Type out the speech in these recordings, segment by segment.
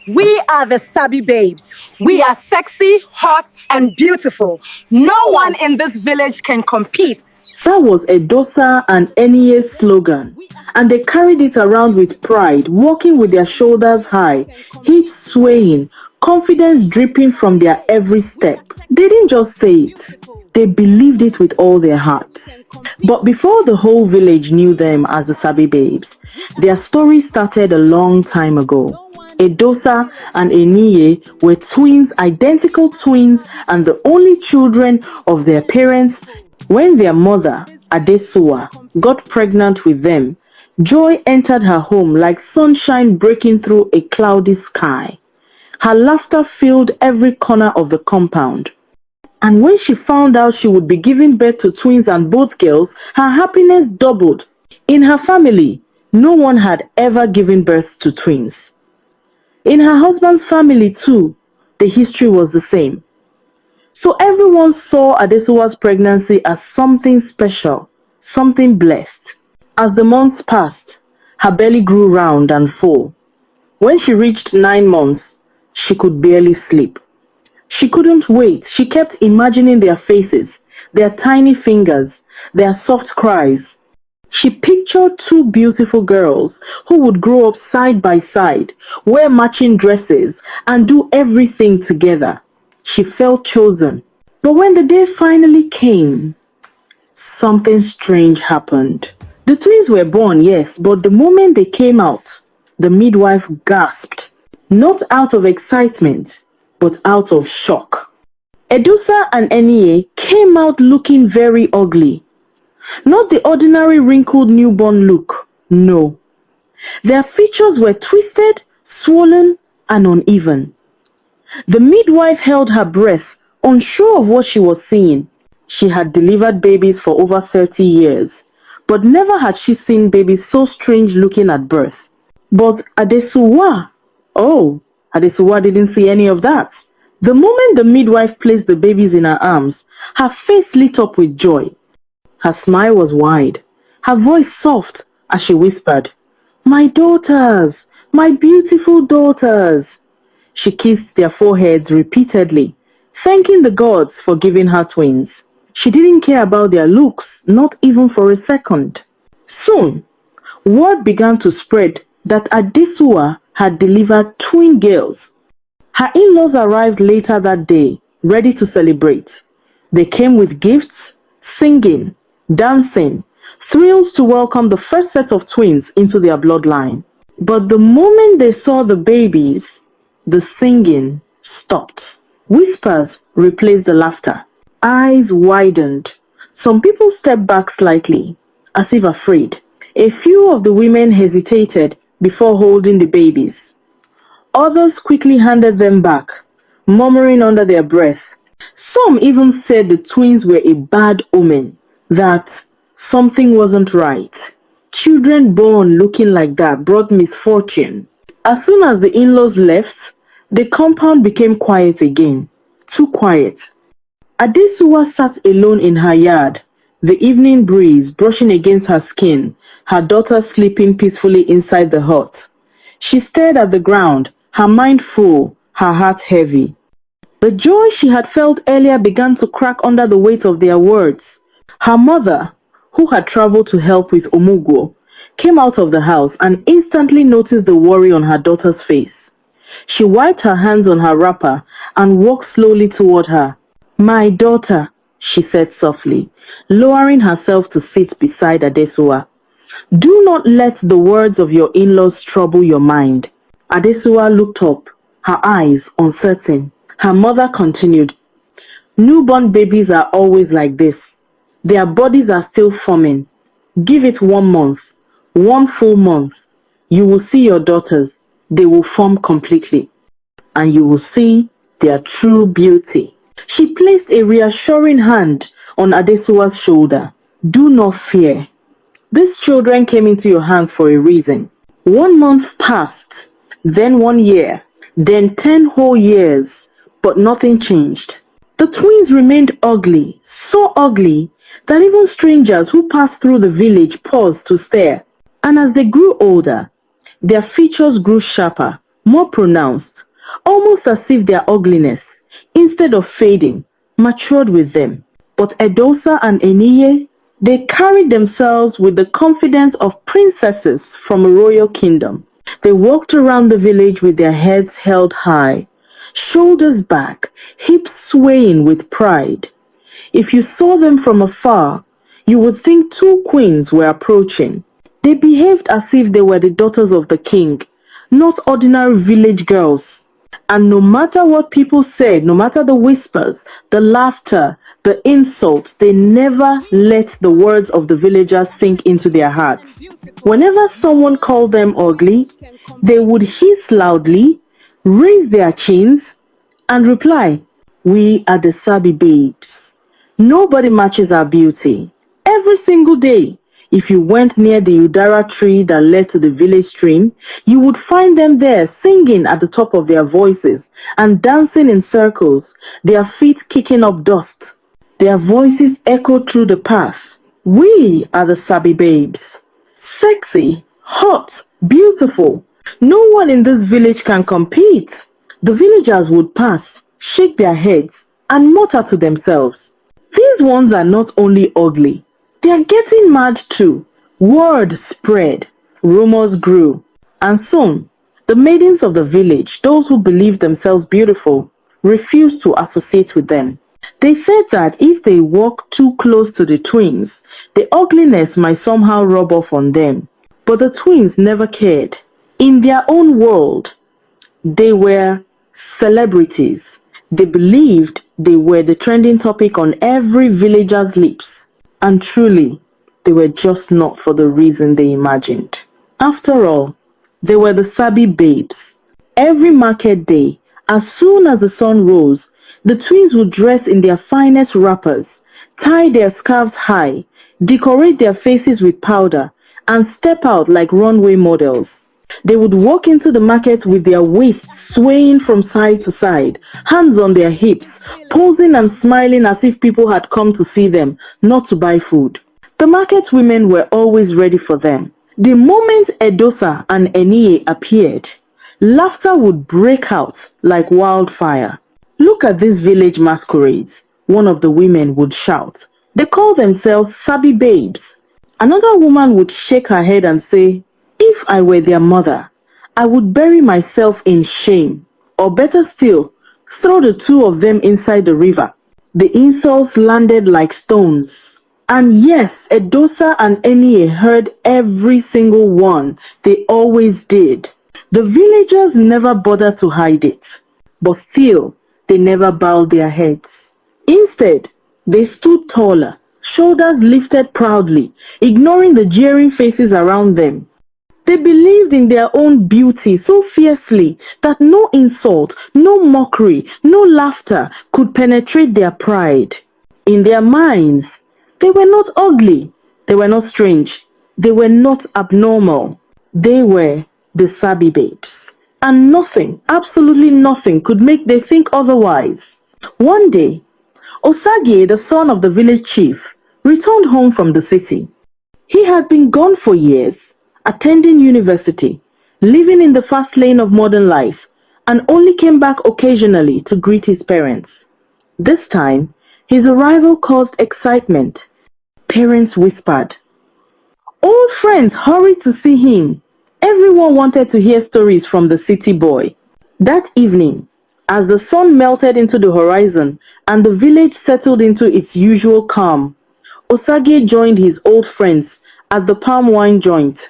We are the SabiBabes. We are sexy, hot, and beautiful. No one in this village can compete. That was Edosa and Eniye's slogan, and they carried it around with pride, walking with their shoulders high, hips swaying, confidence dripping from their every step. They didn't just say it, they believed it with all their hearts. But before the whole village knew them as the SabiBabes, their story started a long time ago. Edosa and Eniye were twins, identical twins, and the only children of their parents. When their mother, Adesuwa, got pregnant with them, joy entered her home like sunshine breaking through a cloudy sky. Her laughter filled every corner of the compound. And when she found out she would be giving birth to twins and both girls, her happiness doubled. In her family, no one had ever given birth to twins. In her husband's family too, the history was the same. So everyone saw Adesuwa's pregnancy as something special, something blessed. As the months passed, her belly grew round and full. When she reached 9 months, she could barely sleep. She couldn't wait. She kept imagining their faces, their tiny fingers, their soft cries. She pictured 2 beautiful girls who would grow up side by side, wear matching dresses, and do everything together. She felt chosen. But when the day finally came, something strange happened. The twins were born, yes, but the moment they came out, the midwife gasped, not out of excitement, but out of shock. Edosa and Eniye came out looking very ugly. Not the ordinary wrinkled newborn look, no. Their features were twisted, swollen, and uneven. The midwife held her breath, unsure of what she was seeing. She had delivered babies for over 30 years, but never had she seen babies so strange looking at birth. But Adesuwa didn't see any of that. The moment the midwife placed the babies in her arms, her face lit up with joy. Her smile was wide, her voice soft as she whispered, "My daughters, my beautiful daughters." She kissed their foreheads repeatedly, thanking the gods for giving her twins. She didn't care about their looks, not even for a second. Soon, word began to spread that Adesuwa had delivered twin girls. Her in-laws arrived later that day, ready to celebrate. They came with gifts, singing, dancing, thrilled to welcome the first set of twins into their bloodline. But the moment they saw the babies, the singing stopped. Whispers replaced the laughter. Eyes widened. Some people stepped back slightly, as if afraid. A few of the women hesitated before holding the babies. Others quickly handed them back, murmuring under their breath. Some even said the twins were a bad omen, that something wasn't right. Children born looking like that brought misfortune. As soon as the in-laws left, the compound became quiet again. Too quiet. Adesuwa sat alone in her yard, the evening breeze brushing against her skin, her daughter sleeping peacefully inside the hut. She stared at the ground, her mind full, her heart heavy. The joy she had felt earlier began to crack under the weight of their words. Her mother, who had traveled to help with Omugwo, came out of the house and instantly noticed the worry on her daughter's face. She wiped her hands on her wrapper and walked slowly toward her. "My daughter," she said softly, lowering herself to sit beside Adesuwa. "Do not let the words of your in-laws trouble your mind." Adesuwa looked up, her eyes uncertain. Her mother continued, "Newborn babies are always like this. Their bodies are still forming. Give it 1 month, 1 full month. You will see your daughters. They will form completely. And you will see their true beauty." She placed a reassuring hand on Adesuwa's shoulder. "Do not fear. These children came into your hands for a reason." 1 month passed, then 1 year, then 10 whole years, but nothing changed. The twins remained ugly, so ugly that even strangers who passed through the village paused to stare. And as they grew older, their features grew sharper, more pronounced, almost as if their ugliness, instead of fading, matured with them. But Edosa and Eniye, they carried themselves with the confidence of princesses from a royal kingdom. They walked around the village with their heads held high, shoulders back, hips swaying with pride. If you saw them from afar, you would think two queens were approaching. They behaved as if they were the daughters of the king, not ordinary village girls. And no matter what people said, no matter the whispers, the laughter, the insults, they never let the words of the villagers sink into their hearts. Whenever someone called them ugly, they would hiss loudly, raise their chins, and reply, "We are the SabiBabes. Nobody matches our beauty." Every single day, if you went near the udara tree that led to the village stream, you would find them there singing at the top of their voices and dancing in circles, their feet kicking up dust. Their voices echoed through the path. We are the SabiBabes. Sexy, hot, beautiful. No one in this village can compete. The villagers would pass, shake their heads, and mutter to themselves, "These ones are not only ugly, they are getting mad too." Word spread, rumors grew, and soon, the maidens of the village, those who believed themselves beautiful, refused to associate with them. They said that if they walked too close to the twins, the ugliness might somehow rub off on them. But the twins never cared. In their own world, they were celebrities. They believed they were the trending topic on every villager's lips. And truly, they were just not for the reason they imagined. After all, they were the SabiBabes. Every market day, as soon as the sun rose, the twins would dress in their finest wrappers, tie their scarves high, decorate their faces with powder, and step out like runway models. They would walk into the market with their waists swaying from side to side, hands on their hips, posing and smiling as if people had come to see them, not to buy food. The market women were always ready for them. The moment Edosa and Eniye appeared, laughter would break out like wildfire. "Look at these village masquerades," one of the women would shout. "They call themselves SabiBabes." Another woman would shake her head and say, "If I were their mother, I would bury myself in shame. Or better still, throw the two of them inside the river." The insults landed like stones. And yes, Edosa and Eniye heard every single one. They always did. The villagers never bothered to hide it. But still, they never bowed their heads. Instead, they stood taller, shoulders lifted proudly, ignoring the jeering faces around them. They believed in their own beauty so fiercely that no insult, no mockery, no laughter could penetrate their pride. In their minds, they were not ugly, they were not strange, they were not abnormal. They were the SabiBabes. And nothing, absolutely nothing, could make them think otherwise. One day, Osagi, the son of the village chief, returned home from the city. He had been gone for years, attending university, living in the fast lane of modern life, and only came back occasionally to greet his parents. This time, his arrival caused excitement. Parents whispered. Old friends hurried to see him. Everyone wanted to hear stories from the city boy. That evening, as the sun melted into the horizon and the village settled into its usual calm, Osagi joined his old friends at the palm wine joint.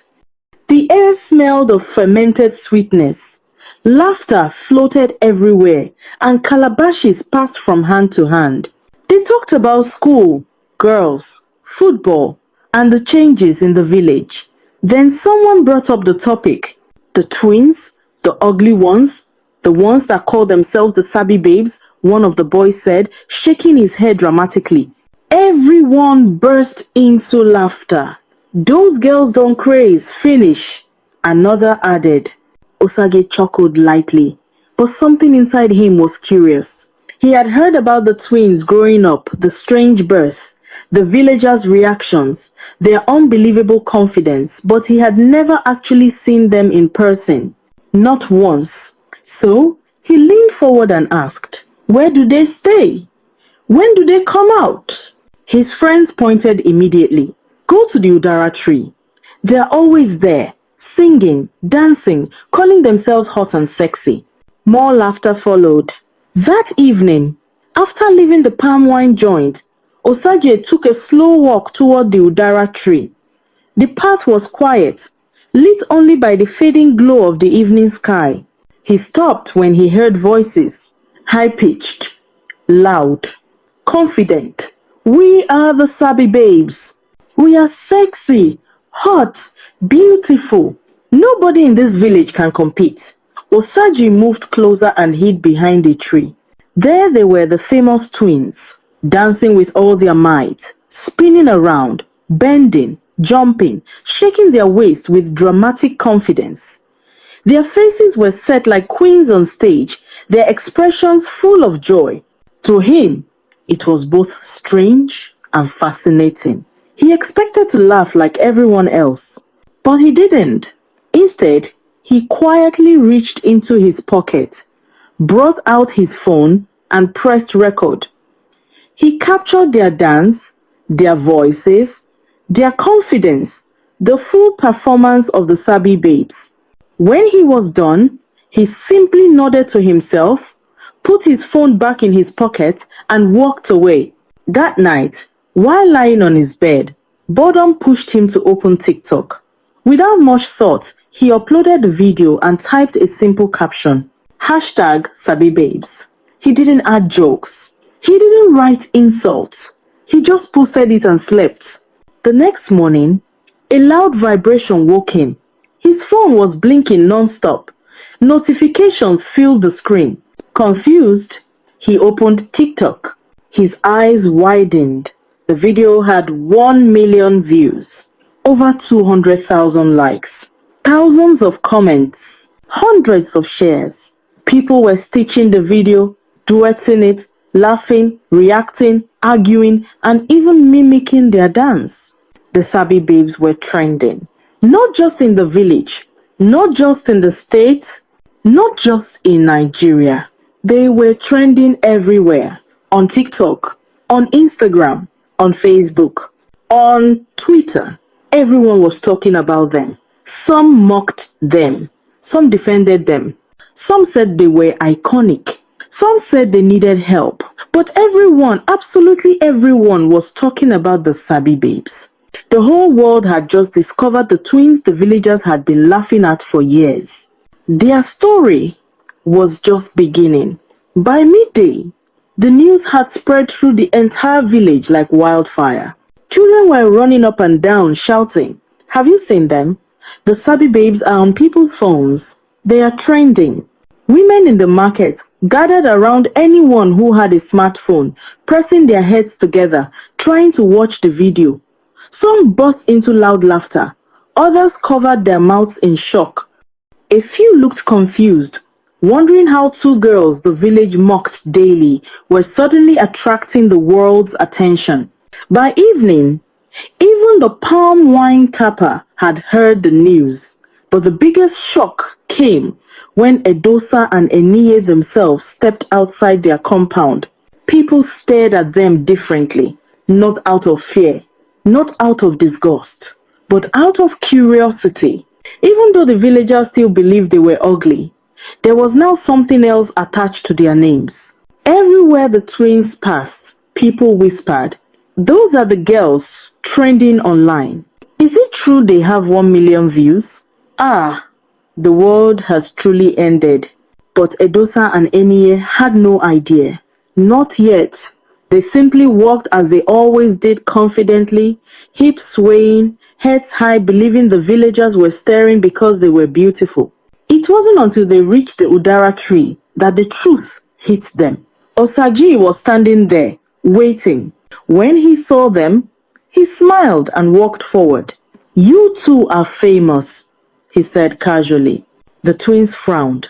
The air smelled of fermented sweetness. Laughter floated everywhere, and calabashes passed from hand to hand. They talked about school, girls, football, and the changes in the village. Then someone brought up the topic. The twins, the ugly ones, the ones that call themselves the SabiBabes, one of the boys said, shaking his head dramatically. Everyone burst into laughter. Those girls don't craze, finish. Another added. Osagi chuckled lightly, but something inside him was curious. He had heard about the twins growing up, the strange birth, the villagers' reactions, their unbelievable confidence, but he had never actually seen them in person. Not once. So he leaned forward and asked, "Where do they stay? When do they come out?" His friends pointed immediately. "Go to the Udara tree. They're always there, singing, dancing, calling themselves hot and sexy." More laughter followed. That evening, after leaving the palm wine joint, Osagi took a slow walk toward the Udara tree. The path was quiet, lit only by the fading glow of the evening sky. He stopped when he heard voices, high-pitched, loud, confident. "We are the SabiBabes. We are sexy, hot, beautiful. Nobody in this village can compete." Osagi moved closer and hid behind a tree. There they were, the famous twins, dancing with all their might, spinning around, bending, jumping, shaking their waist with dramatic confidence. Their faces were set like queens on stage, their expressions full of joy. To him, it was both strange and fascinating. He expected to laugh like everyone else, but he didn't. Instead, he quietly reached into his pocket, brought out his phone, and pressed record. He captured their dance, their voices, their confidence, the full performance of the SabiBabes. When he was done, he simply nodded to himself, put his phone back in his pocket, and walked away. That night, while lying on his bed, boredom pushed him to open TikTok. Without much thought, he uploaded the video and typed a simple caption, #SabiBabes. He didn't add jokes. He didn't write insults. He just posted it and slept. The next morning, a loud vibration woke him. His phone was blinking non-stop. Notifications filled the screen. Confused, he opened TikTok. His eyes widened. The video had 1 million views, over 200,000 likes, thousands of comments, hundreds of shares. People were stitching the video, duetting it, laughing, reacting, arguing, and even mimicking their dance. The SabiBabes were trending. Not just in the village, not just in the state, not just in Nigeria. They were trending everywhere. On TikTok, on Instagram, on Facebook, on Twitter. Everyone was talking about them. Some mocked them. Some defended them. Some said they were iconic. Some said they needed help. But everyone, absolutely everyone, was talking about the SabiBabes. The whole world had just discovered the twins the villagers had been laughing at for years. Their story was just beginning. By midday, the news had spread through the entire village like wildfire. Children were running up and down shouting, "Have you seen them? The SabiBabes are on people's phones. They are trending." Women in the market gathered around anyone who had a smartphone, pressing their heads together, trying to watch the video. Some burst into loud laughter. Others covered their mouths in shock. A few looked confused, wondering how two girls the village mocked daily were suddenly attracting the world's attention. By evening, even the palm wine tapper had heard the news. But the biggest shock came when Edosa and Eniye themselves stepped outside their compound. People stared at them differently, not out of fear, not out of disgust, but out of curiosity. Even though the villagers still believed they were ugly, there was now something else attached to their names. Everywhere the twins passed, people whispered, "Those are the girls trending online. Is it true they have 1 million views? Ah, the world has truly ended." But Edosa and Eniye had no idea. Not yet. They simply walked as they always did, confidently, hips swaying, heads high, believing the villagers were staring because they were beautiful. It wasn't until they reached the Udara tree that the truth hit them. Osagi was standing there, waiting. When he saw them, he smiled and walked forward. "You two are famous," he said casually. The twins frowned.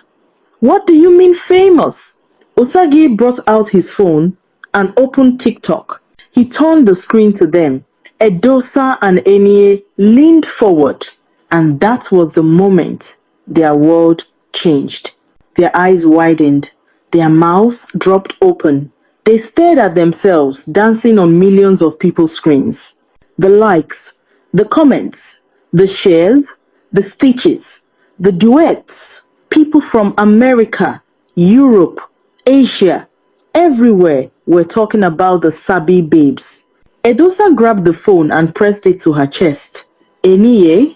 "What do you mean famous?" Osagi brought out his phone and opened TikTok. He turned the screen to them. Edosa and Eniye leaned forward, and that was the moment their world changed. Their eyes widened, their mouths dropped open. They stared at themselves, dancing on millions of people's screens. The likes, the comments, the shares, the stitches, the duets. People from America, Europe, Asia, everywhere were talking about the SabiBabes. Edosa grabbed the phone and pressed it to her chest. Eniye,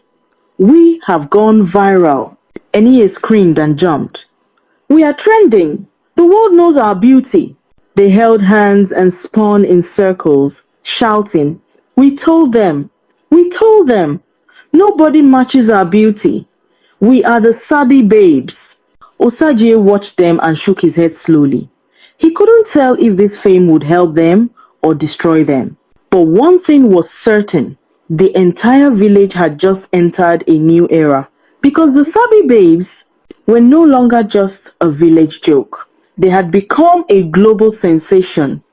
we have gone viral. Eniye screamed and jumped. We are trending. The world knows our beauty. They held hands and spun in circles, shouting, We told them! We told them! Nobody matches our beauty. We are the SabiBabes. Osagi watched them and shook his head slowly. He couldn't tell if this fame would help them or destroy them. But one thing was certain. The entire village had just entered a new era. Because the SabiBabes were no longer just a village joke. They had become a global sensation,